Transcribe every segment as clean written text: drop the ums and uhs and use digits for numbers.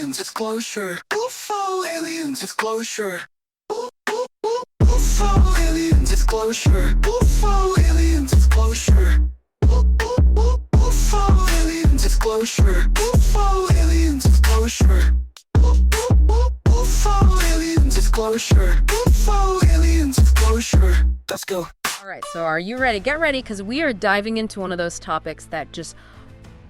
aliens disclosure. UFO aliens disclosure. UFO aliens disclosure. UFO aliens disclosure. UFO aliens disclosure. UFO aliens disclosure. UFO aliens disclosure. UFO aliens disclosure. Let's go. All right, so are you ready? Get ready, because we are diving into one of those topics that just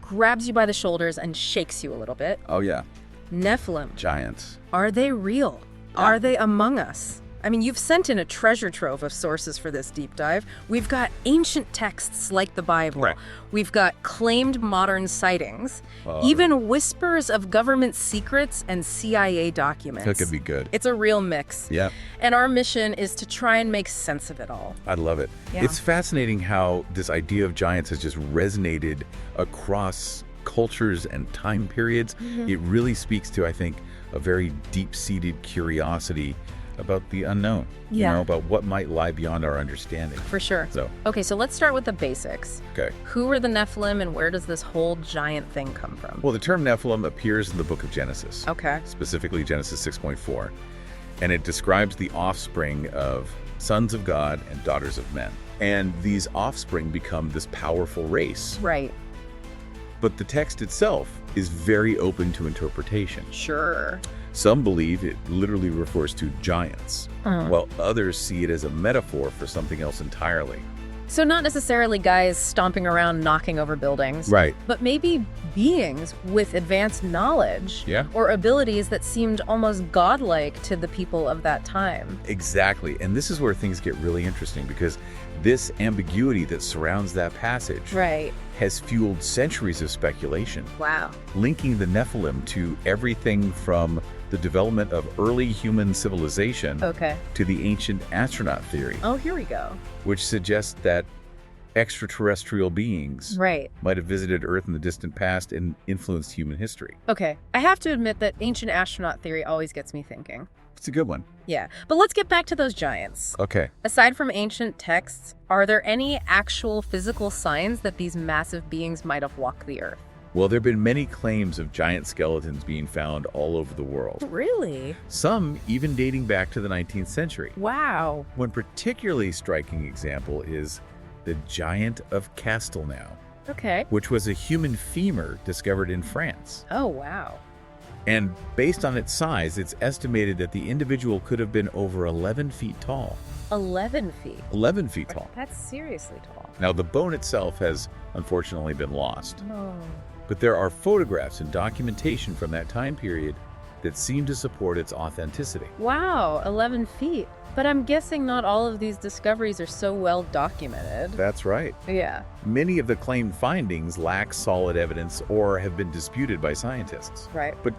grabs you by the shoulders and shakes you a little bit. Oh, yeah. Nephilim. Giants. Are they real? Yeah. Are they among us? I mean, you've sent in a treasure trove of sources for this deep dive. We've got ancient texts like the Bible. Right. We've got claimed modern sightings, Well, even whispers of government secrets and CIA documents. That could be good. It's a real mix. Yeah. And our mission is to try and make sense of it all. I love it. Yeah. It's fascinating how this idea of giants has just resonated across cultures and time periods. Mm-hmm. It really speaks to, I think, a very deep-seated curiosity about the unknown. Yeah. You know, about what might lie beyond our understanding. For sure. So, Okay, so let's start with the basics. okay. Who are the Nephilim and where does this whole giant thing come from? Well, the term Nephilim appears in the book of Genesis, Okay. specifically Genesis 6.4, and it describes the offspring of sons of God and daughters of men. And these offspring become this powerful race. Right. But the text itself is very open to interpretation. Sure. Some believe it literally refers to giants, while others see it as a metaphor for something else entirely. So not necessarily guys stomping around knocking over buildings. Right. But maybe beings with advanced knowledge. Yeah. Or abilities that seemed almost godlike to the people of that time. Exactly. And this is where things get really interesting, because this ambiguity that surrounds that passage Right. has fueled centuries of speculation, Wow. linking the Nephilim to everything from the development of early human civilization Okay. to the ancient astronaut theory, Oh, here we go. which suggests that extraterrestrial beings Right. might have visited Earth in the distant past and influenced human history. Okay. I have to admit that ancient astronaut theory always gets me thinking. It's a good one. Yeah. But let's get back to those giants. Okay. Aside from ancient texts, are there any actual physical signs that these massive beings might have walked the Earth? Well, there have been many claims of giant skeletons being found all over the world, Really? some even dating back to the 19th century. Wow. One particularly striking example is the Giant of Castelnau, Okay. which was a human femur discovered in France. Oh, wow. And based on its size, it's estimated that the individual could have been over 11 feet tall. 11 feet. 11 feet tall. That's seriously tall. Now, the bone itself has unfortunately been lost, Oh. but there are photographs and documentation from that time period that seem to support its authenticity. Wow, 11 feet. But I'm guessing not all of these discoveries are so well documented. That's right. Yeah. Many of the claimed findings lack solid evidence or have been disputed by scientists. Right. But,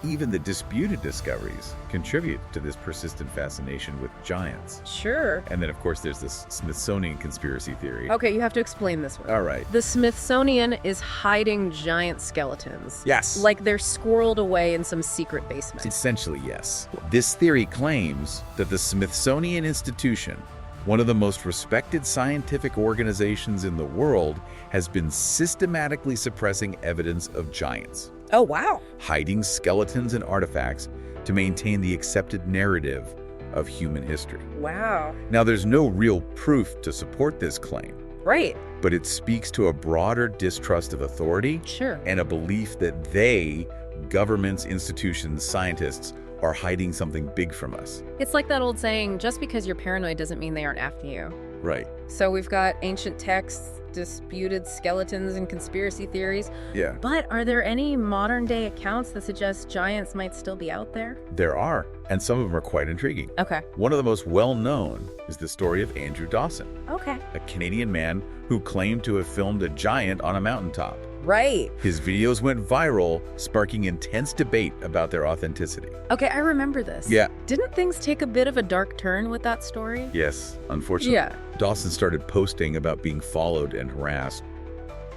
even the disputed discoveries contribute to this persistent fascination with giants. Sure. And then, of course, there's this Smithsonian conspiracy theory. Okay, you have to explain this one. All right. The Smithsonian is hiding giant skeletons. Yes. Like they're squirreled away in some secret basement. Essentially, yes. This theory claims that the Smithsonian Institution, one of the most respected scientific organizations in the world, has been systematically suppressing evidence of giants, Oh, wow. hiding skeletons and artifacts to maintain the accepted narrative of human history. Wow. Now, there's no real proof to support this claim, Right. but it speaks to a broader distrust of authority Sure. and a belief that they, governments, institutions, scientists, are hiding something big from us. It's like that old saying, just because you're paranoid doesn't mean they aren't after you. Right. So we've got ancient texts, disputed skeletons, and conspiracy theories. Yeah. But are there any modern day accounts that suggest giants might still be out there? There are, and some of them are quite intriguing. Okay. One of the most well-known is the story of Andrew Dawson, Okay. a Canadian man who claimed to have filmed a giant on a mountaintop. Right. His videos went viral, sparking intense debate about their authenticity. Okay, I remember this. Yeah. Didn't things take a bit of a dark turn with that story? Yes, unfortunately. Yeah. Dawson started posting about being followed and harassed,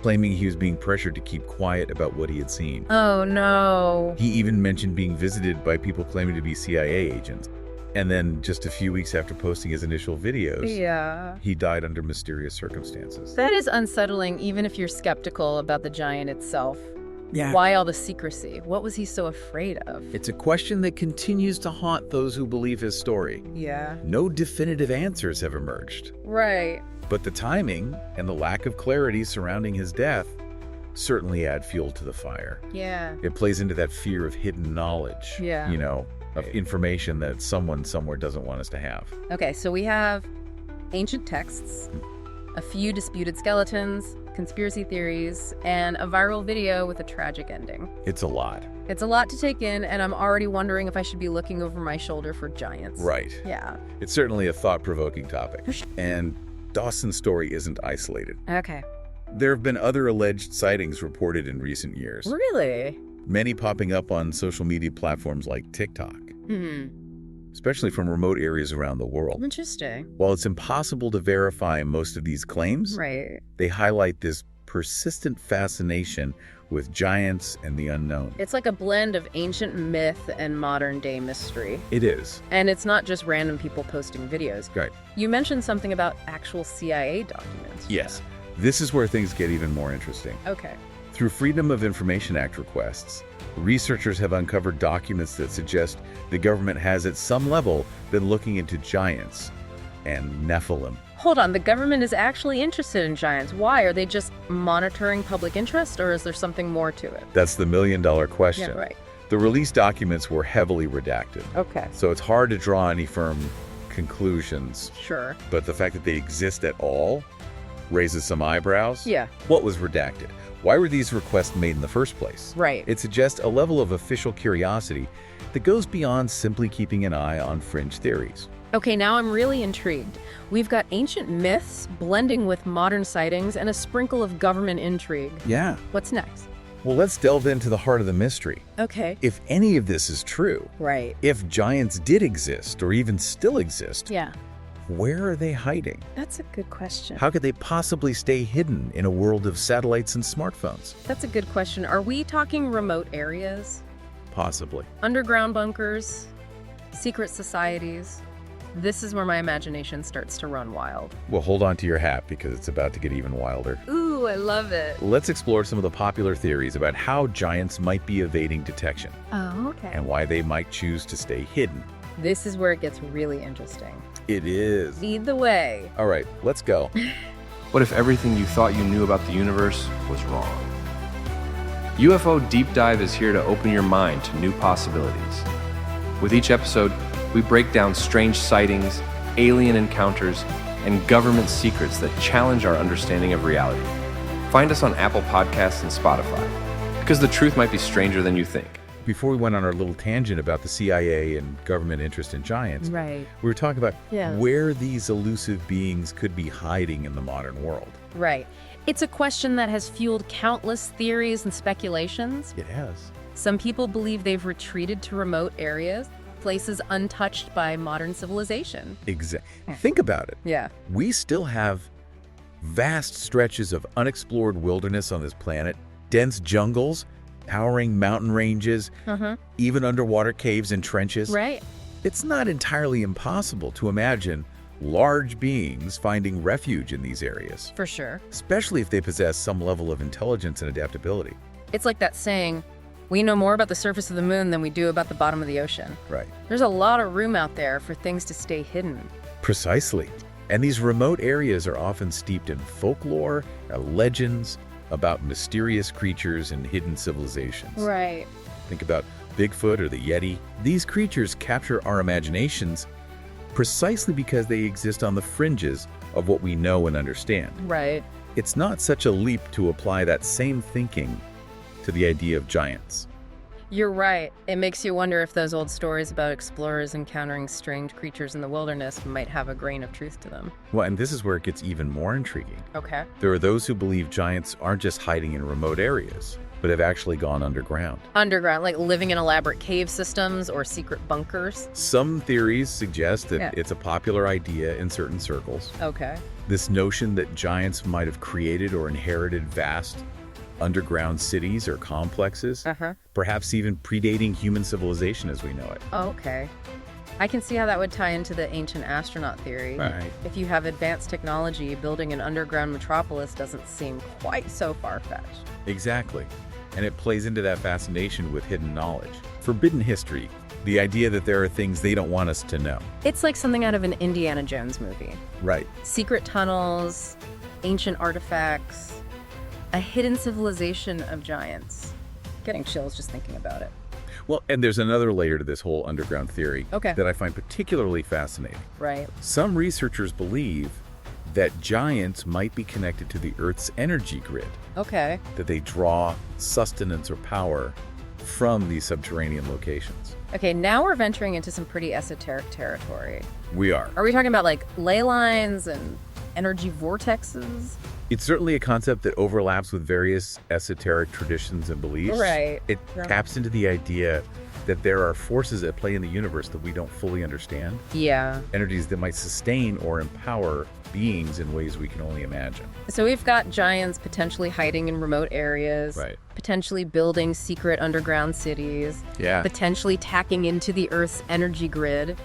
claiming he was being pressured to keep quiet about what he had seen. Oh, no. He even mentioned being visited by people claiming to be CIA agents. And then just a few weeks after posting his initial videos, Yeah. he died under mysterious circumstances. That is unsettling, even if you're skeptical about the giant itself. Yeah. Why all the secrecy? What was he so afraid of? It's a question that continues to haunt those who believe his story. Yeah. No definitive answers have emerged. Right. But the timing and the lack of clarity surrounding his death certainly add fuel to the fire. Yeah. It plays into that fear of hidden knowledge, Yeah. Of information that someone somewhere doesn't want us to have. Okay, so we have ancient texts, a few disputed skeletons, conspiracy theories, and a viral video with a tragic ending. It's a lot. It's a lot to take in, and I'm already wondering if I should be looking over my shoulder for giants. Right. Yeah. It's certainly a thought-provoking topic. And Dawson's story isn't isolated. Okay. There have been other alleged sightings reported in recent years, Really? many popping up on social media platforms like TikTok, especially from remote areas around the world. Interesting. While it's impossible to verify most of these claims, Right. they highlight this persistent fascination with giants and the unknown. It's like a blend of ancient myth and modern-day mystery. It is. And it's not just random people posting videos. Right. You mentioned something about actual CIA documents. Yes. This is where things get even more interesting. Okay. Through Freedom of Information Act requests, researchers have uncovered documents that suggest the government has at some level been looking into giants and Nephilim. Hold on, the government is actually interested in giants. Why? Are they just monitoring public interest, or is there something more to it? That's the million-dollar question. Yeah, right. The released documents were heavily redacted, Okay. so it's hard to draw any firm conclusions. Sure. But the fact that they exist at all raises some eyebrows. Yeah. What was redacted? Why were these requests made in the first place? Right. It suggests a level of official curiosity that goes beyond simply keeping an eye on fringe theories. Okay, now I'm really intrigued. We've got ancient myths blending with modern sightings and a sprinkle of government intrigue. Yeah. What's next? Well, let's delve into the heart of the mystery. Okay. If any of this is true, Right. if giants did exist or even still exist, Yeah. where are they hiding? That's a good question. How could they possibly stay hidden in a world of satellites and smartphones? That's a good question. Are we talking remote areas? Possibly. Underground bunkers? Secret societies? This is where my imagination starts to run wild. Well, hold on to your hat because it's about to get even wilder. Ooh, I love it. Let's explore some of the popular theories about how giants might be evading detection Oh, okay. and why they might choose to stay hidden. This is where it gets really interesting. It is. Lead the way. All right, let's go. What if everything you thought you knew about the universe was wrong? UFO Deep Dive is here to open your mind to new possibilities. With each episode, we break down strange sightings, alien encounters, and government secrets that challenge our understanding of reality. Find us on Apple Podcasts and Spotify, because the truth might be stranger than you think. Before we went on our little tangent about the CIA and government interest in giants, Right. we were talking about Yeah. where these elusive beings could be hiding in the modern world. Right. It's a question that has fueled countless theories and speculations. It has. Some people believe they've retreated to remote areas, places untouched by modern civilization. Exactly. Think about it. Yeah. We still have vast stretches of unexplored wilderness on this planet, dense jungles, towering mountain ranges, even underwater caves and trenches. Right. It's not entirely impossible to imagine large beings finding refuge in these areas, For sure. especially if they possess some level of intelligence and adaptability. It's like that saying, we know more about the surface of the moon than we do about the bottom of the ocean. Right. There's a lot of room out there for things to stay hidden. Precisely. And these remote areas are often steeped in folklore, legends about mysterious creatures and hidden civilizations. Right. Think about Bigfoot or the Yeti. These creatures capture our imaginations precisely because they exist on the fringes of what we know and understand. Right. It's not such a leap to apply that same thinking to the idea of giants. You're right. It makes you wonder if those old stories about explorers encountering strange creatures in the wilderness might have a grain of truth to them. Well, and this is where it gets even more intriguing. Okay. There are those who believe giants aren't just hiding in remote areas, but have actually gone underground. Underground, like living in elaborate cave systems or secret bunkers. Some theories suggest that Yeah. it's a popular idea in certain circles. Okay. This notion that giants might have created or inherited vast underground cities or complexes, perhaps even predating human civilization as we know it. Okay. I can see how that would tie into the ancient astronaut theory. Right. If you have advanced technology, building an underground metropolis doesn't seem quite so far-fetched. Exactly. and it plays into that fascination with hidden knowledge. Forbidden history, the idea that there are things they don't want us to know. It's like something out of an Indiana Jones movie. Right. Secret tunnels, ancient artifacts, a hidden civilization of giants. Getting chills just thinking about it. Well, and there's another layer to this whole underground theory Okay. that I find particularly fascinating. Right. Some researchers believe that giants might be connected to the Earth's energy grid, Okay. that they draw sustenance or power from these subterranean locations. Okay, now we're venturing into some pretty esoteric territory. We are. Are we talking about like ley lines and energy vortexes? It's certainly a concept that overlaps with various esoteric traditions and beliefs. Right. It Yeah. taps into the idea that there are forces at play in the universe that we don't fully understand, Yeah. energies that might sustain or empower beings in ways we can only imagine. So we've got giants potentially hiding in remote areas, Right. potentially building secret underground cities, Yeah, potentially tacking into the Earth's energy grid.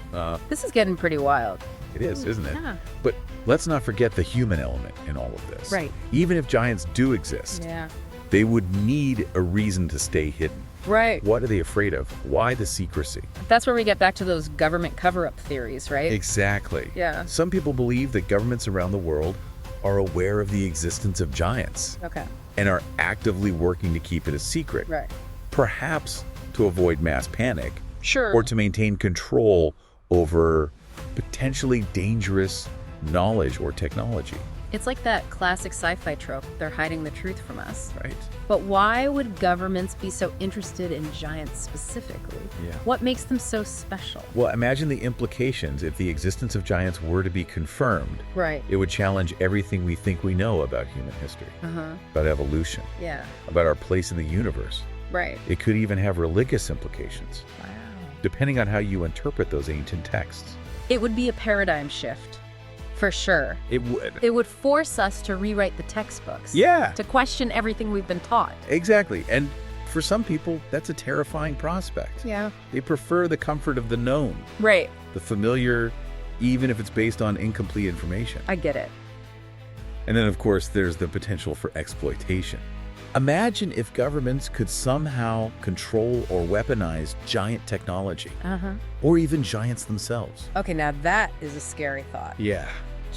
This is getting pretty wild. it is, isn't it? Yeah. But let's not forget the human element in all of this. Right. Even if giants do exist, Yeah. they would need a reason to stay hidden. Right. What are they afraid of? Why the secrecy? That's where we get back to those government cover-up theories, right? Exactly. Yeah. Some people believe that governments around the world are aware of the existence of giants Okay. and are actively working to keep it a secret, Right. perhaps to avoid mass panic Sure. or to maintain control over potentially dangerous knowledge or technology. It's like that classic sci-fi trope. They're hiding the truth from us. Right. But why would governments be so interested in giants specifically? Yeah. What makes them so special? Well, imagine the implications if the existence of giants were to be confirmed. Right. It would challenge everything we think we know about human history, Uh-huh. about evolution, Yeah. about our place in the universe. Right. It could even have religious implications, Wow. depending on how you interpret those ancient texts. It would be a paradigm shift. For sure. It would. It would force us to rewrite the textbooks. Yeah, To question everything we've been taught. exactly. And for some people, that's a terrifying prospect. Yeah. They prefer the comfort of the known, Right. the familiar, even if it's based on incomplete information. I get it. And then, of course, there's the potential for exploitation. Imagine if governments could somehow control or weaponize giant technology, Uh-huh. or even giants themselves. Okay, now that is a scary thought. Yeah.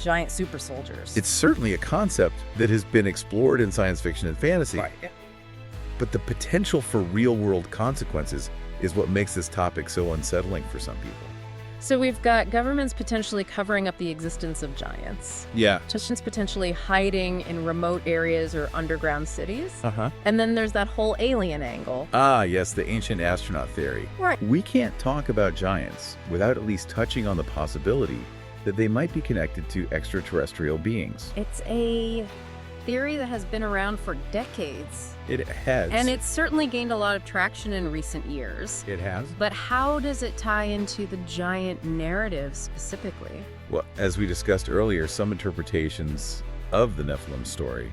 Giant super soldiers. It's certainly a concept that has been explored in science fiction and fantasy, right. Yeah. but the potential for real-world consequences is what makes this topic so unsettling for some people. So we've got governments potentially covering up the existence of giants. Yeah. Giants potentially hiding in remote areas or underground cities. Uh-huh. And then there's that whole alien angle. Ah, yes, the ancient astronaut theory. Right. We can't talk about giants without at least touching on the possibility that they might be connected to extraterrestrial beings. It's a theory that has been around for decades. It has. And it's certainly gained a lot of traction in recent years. It has? But how does it tie into the giant narrative specifically? Well, as we discussed earlier, some interpretations of the Nephilim story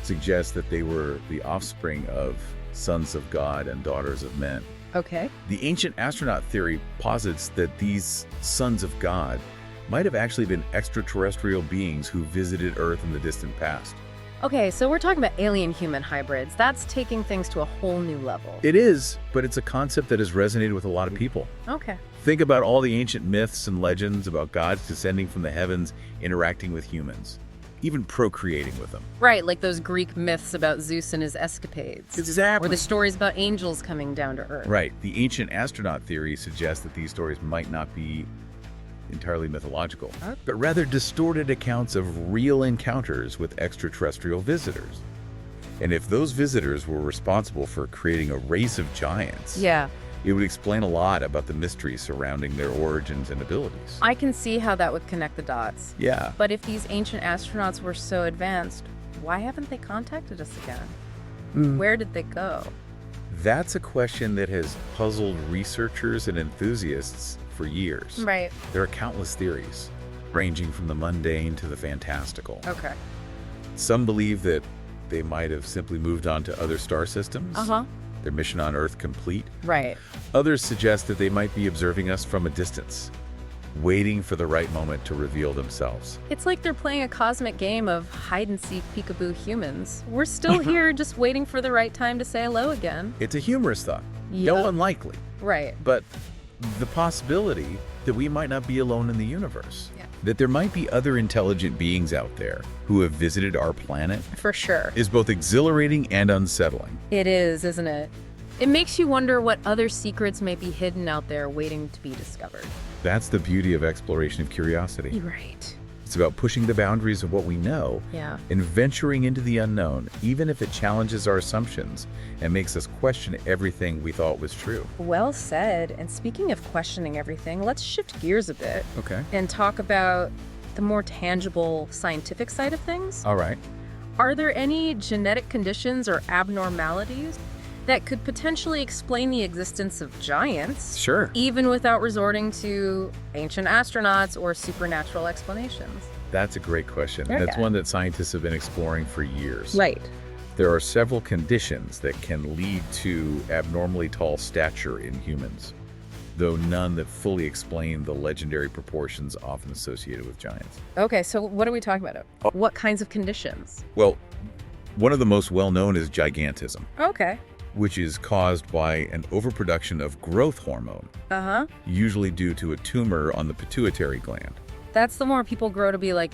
suggest that they were the offspring of sons of God and daughters of men. Okay. The ancient astronaut theory posits that these sons of God might have actually been extraterrestrial beings who visited Earth in the distant past. Okay, so we're talking about alien-human hybrids. That's taking things to a whole new level. It is, but it's a concept that has resonated with a lot of people. Okay. Think about all the ancient myths and legends about gods descending from the heavens, interacting with humans, even procreating with them. Right, like those Greek myths about Zeus and his escapades. Exactly. Or the stories about angels coming down to Earth. Right. The ancient astronaut theory suggests that these stories might not be entirely mythological, but rather distorted accounts of real encounters with extraterrestrial visitors. And if those visitors were responsible for creating a race of giants, Yeah. it would explain a lot about the mysteries surrounding their origins and abilities. I can see how that would connect the dots. Yeah. But if these ancient astronauts were so advanced, why haven't they contacted us again? Where did they go? That's a question that has puzzled researchers and enthusiasts for years. Right. There are countless theories, ranging from the mundane to the fantastical. Okay. Some believe that they might have simply moved on to other star systems, Uh-huh. their mission on Earth complete. Right. Others suggest that they might be observing us from a distance, waiting for the right moment to reveal themselves. It's like they're playing a cosmic game of hide-and-seek peekaboo humans. We're still here just waiting for the right time to say hello again. It's a humorous thought. Yeah. No unlikely. Right. But the possibility that we might not be alone in the universe. Yeah. That there might be other intelligent beings out there who have visited our planet For sure. is both exhilarating and unsettling. It is, isn't it? It makes you wonder what other secrets may be hidden out there waiting to be discovered. That's the beauty of exploration of curiosity. Right. It's about pushing the boundaries of what we know Yeah. and venturing into the unknown, even if it challenges our assumptions and makes us question everything we thought was true. Well said. And speaking of questioning everything, let's shift gears a bit Okay. and talk about the more tangible scientific side of things. All right. Are there any genetic conditions or abnormalities that could potentially explain the existence of giants, Sure. even without resorting to ancient astronauts or supernatural explanations? That's a great question. Okay. That's one that scientists have been exploring for years. Right. There are several conditions that can lead to abnormally tall stature in humans, though none that fully explain the legendary proportions often associated with giants. Okay, so what are we talking about? What kinds of conditions? Well, one of the most well-known is gigantism, Okay. which is caused by an overproduction of growth hormone, Uh-huh. usually due to a tumor on the pituitary gland. That's the more people grow to be like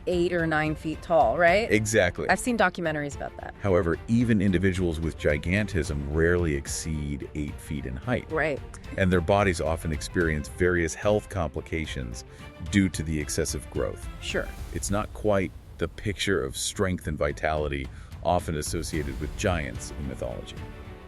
8 or 9 feet tall, right? Exactly. I've seen documentaries about that. However, even individuals with gigantism rarely exceed 8 feet in height, Right. and their bodies often experience various health complications due to the excessive growth. Sure. It's not quite the picture of strength and vitality often associated with giants in mythology.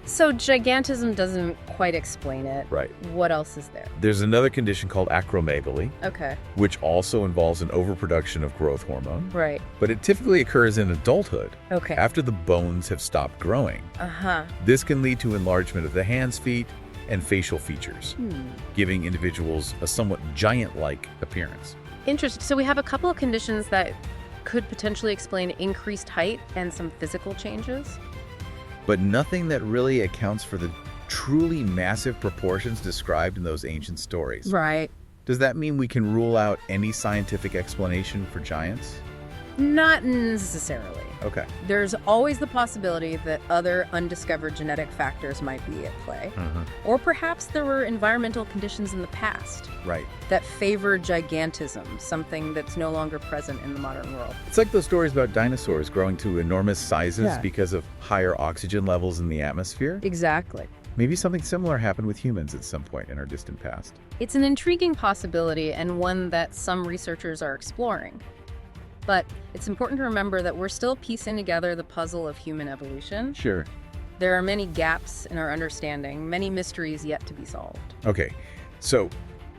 So gigantism doesn't quite explain it. Right. What else is there? There's another condition called acromegaly, Okay. which also involves an overproduction of growth hormone, Right. but it typically occurs in adulthood Okay. after the bones have stopped growing. Uh-huh. This can lead to enlargement of the hands, feet, and facial features, giving individuals a somewhat giant-like appearance. Interesting. So we have a couple of conditions that could potentially explain increased height and some physical changes. But nothing that really accounts for the truly massive proportions described in those ancient stories. Right. Does that mean we can rule out any scientific explanation for giants? Not necessarily. Okay. There's always the possibility that other undiscovered genetic factors might be at play. Or perhaps there were environmental conditions in the past Right. that favor gigantism, something that's no longer present in the modern world. It's like those stories about dinosaurs growing to enormous sizes Yeah. because of higher oxygen levels in the atmosphere. Exactly. Maybe something similar happened with humans at some point in our distant past. It's an intriguing possibility and one that some researchers are exploring. But it's important to remember that we're still piecing together the puzzle of human evolution. Sure. There are many gaps in our understanding, many mysteries yet to be solved. Okay, so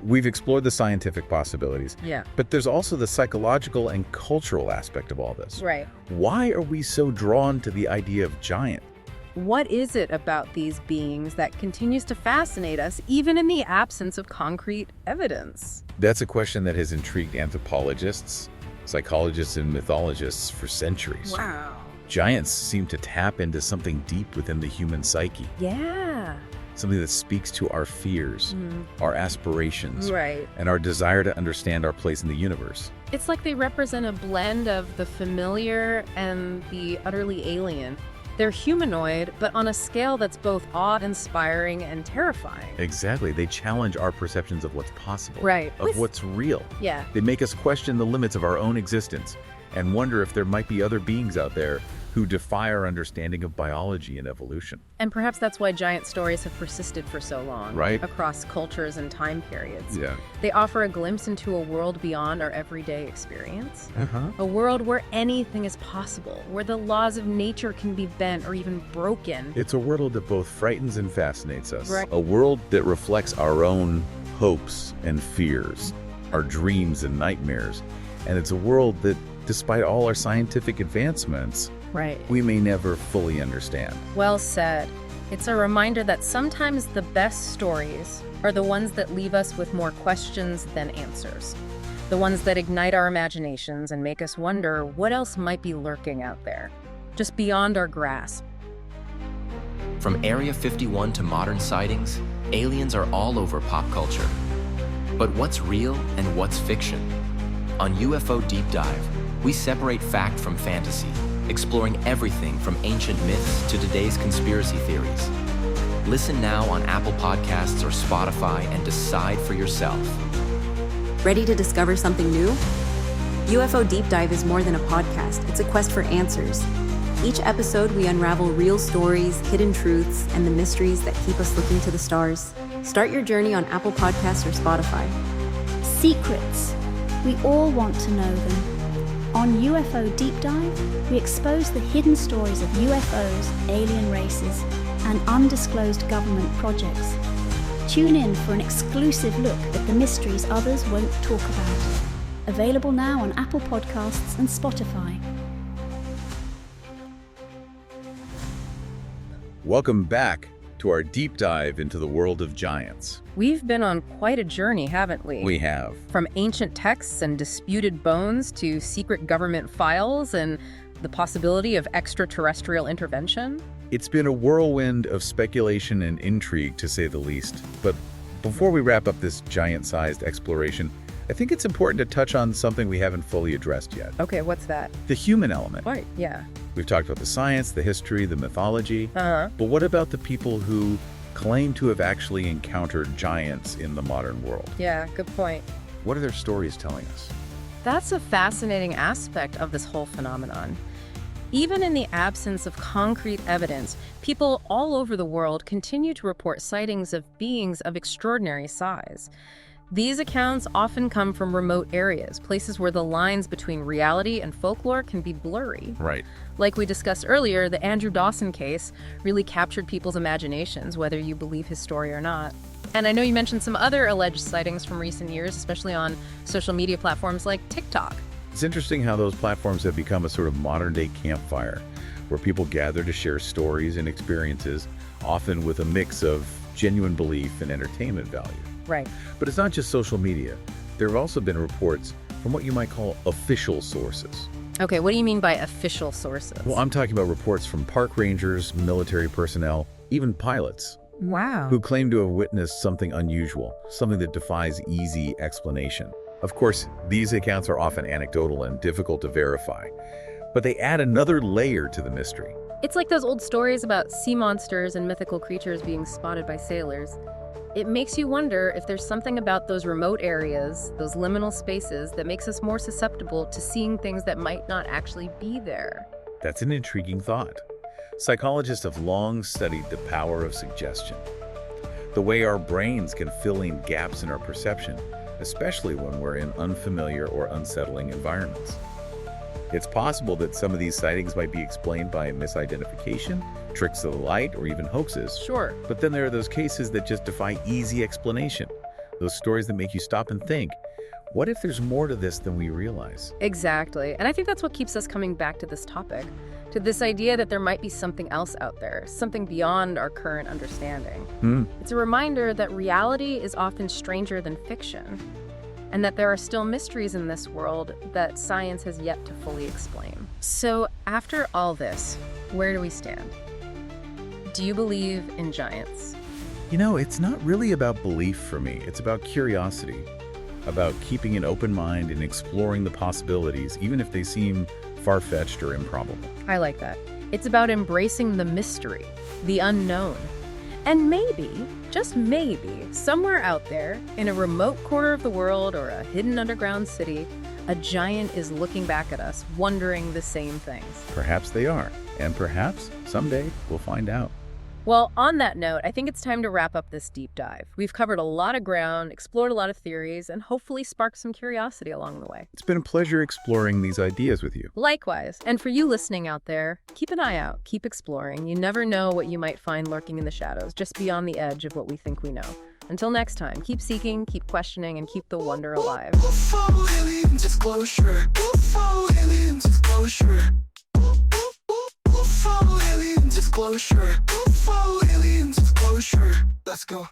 we've explored the scientific possibilities, Yeah. but there's also the psychological and cultural aspect of all this. Right. Why are we so drawn to the idea of giant? What is it about these beings that continues to fascinate us, even in the absence of concrete evidence? That's a question that has intrigued anthropologists, psychologists, and mythologists for centuries. Wow. Giants seem to tap into something deep within the human psyche, Yeah. something that speaks to our fears, our aspirations, Right. and our desire to understand our place in the universe. It's like they represent a blend of the familiar and the utterly alien. They're humanoid, but on a scale that's both awe-inspiring and terrifying. Exactly. They challenge our perceptions of what's possible, Right. of what's real. Yeah. They make us question the limits of our own existence and wonder if there might be other beings out there who defy our understanding of biology and evolution. And perhaps that's why giant stories have persisted for so long. Right. Across cultures and time periods. Yeah. They offer a glimpse into a world beyond our everyday experience. Uh-huh. A world where anything is possible, where the laws of nature can be bent or even broken. It's a world that both frightens and fascinates us. Right. A world that reflects our own hopes and fears, our dreams and nightmares. And it's a world that, despite all our scientific advancements, Right. we may never fully understand. Well said. It's a reminder that sometimes the best stories are the ones that leave us with more questions than answers. The ones that ignite our imaginations and make us wonder what else might be lurking out there, just beyond our grasp. From Area 51 to modern sightings, aliens are all over pop culture. But what's real and what's fiction? On UFO Deep Dive, we separate fact from fantasy, exploring everything from ancient myths to today's conspiracy theories. Listen now on Apple Podcasts or Spotify and decide for yourself. Ready to discover something new? UFO Deep Dive is more than a podcast, it's a quest for answers. Each episode, we unravel real stories, hidden truths, and the mysteries that keep us looking to the stars. Start your journey on Apple Podcasts or Spotify. Secrets. We all want to know them. On UFO Deep Dive, we expose the hidden stories of UFOs, alien races, and undisclosed government projects. Tune in for an exclusive look at the mysteries others won't talk about. Available now on Apple Podcasts and Spotify. Welcome back to our deep dive into the world of giants. We've been on quite a journey, haven't we? We have. From ancient texts and disputed bones to secret government files and the possibility of extraterrestrial intervention. It's been a whirlwind of speculation and intrigue, to say the least. But before we wrap up this giant-sized exploration, I think it's important to touch on something we haven't fully addressed yet. Okay, what's that? The human element. Right, yeah. We've talked about the science, the history, the mythology. Uh-huh. But what about the people who claim to have actually encountered giants in the modern world? Yeah, good point. What are their stories telling us? That's a fascinating aspect of this whole phenomenon. Even in the absence of concrete evidence, people all over the world continue to report sightings of beings of extraordinary size. These accounts often come from remote areas, places where the lines between reality and folklore can be blurry. Right. Like we discussed earlier, the Andrew Dawson case really captured people's imaginations, whether you believe his story or not. And I know you mentioned some other alleged sightings from recent years, especially on social media platforms like TikTok. It's interesting how those platforms have become a sort of modern-day campfire, where people gather to share stories and experiences, often with a mix of genuine belief and entertainment value. Right. But it's not just social media. There have also been reports from what you might call official sources. Okay, what do you mean by official sources? Well, I'm talking about reports from park rangers, military personnel, even pilots, Wow. who claim to have witnessed something unusual, something that defies easy explanation. Of course, these accounts are often anecdotal and difficult to verify, but they add another layer to the mystery. It's like those old stories about sea monsters and mythical creatures being spotted by sailors. It makes you wonder if there's something about those remote areas, those liminal spaces, that makes us more susceptible to seeing things that might not actually be there. That's an intriguing thought. Psychologists have long studied the power of suggestion, the way our brains can fill in gaps in our perception, especially when we're in unfamiliar or unsettling environments. It's possible that some of these sightings might be explained by misidentification, tricks of the light, or even hoaxes. Sure. But then there are those cases that just defy easy explanation, those stories that make you stop and think, what if there's more to this than we realize? Exactly. And I think that's what keeps us coming back to this topic, to this idea that there might be something else out there, something beyond our current understanding. It's a reminder that reality is often stranger than fiction, and that there are still mysteries in this world that science has yet to fully explain. So after all this, where do we stand? Do you believe in giants? You know, it's not really about belief for me. It's about curiosity, about keeping an open mind and exploring the possibilities, even if they seem far-fetched or improbable. I like that. It's about embracing the mystery, the unknown. And maybe, just maybe, somewhere out there, in a remote corner of the world or a hidden underground city, a giant is looking back at us, wondering the same things. Perhaps they are, and perhaps someday we'll find out. Well, on that note, I think it's time to wrap up this deep dive. We've covered a lot of ground, explored a lot of theories, and hopefully sparked some curiosity along the way. It's been a pleasure exploring these ideas with you. Likewise, and for you listening out there, keep an eye out, keep exploring. You never know what you might find lurking in the shadows, just beyond the edge of what we think we know. Until next time, keep seeking, keep questioning, and keep the wonder alive. UFO alien disclosure. UFO alien disclosure. UFO alien disclosure. UFO alien disclosure. Let's go.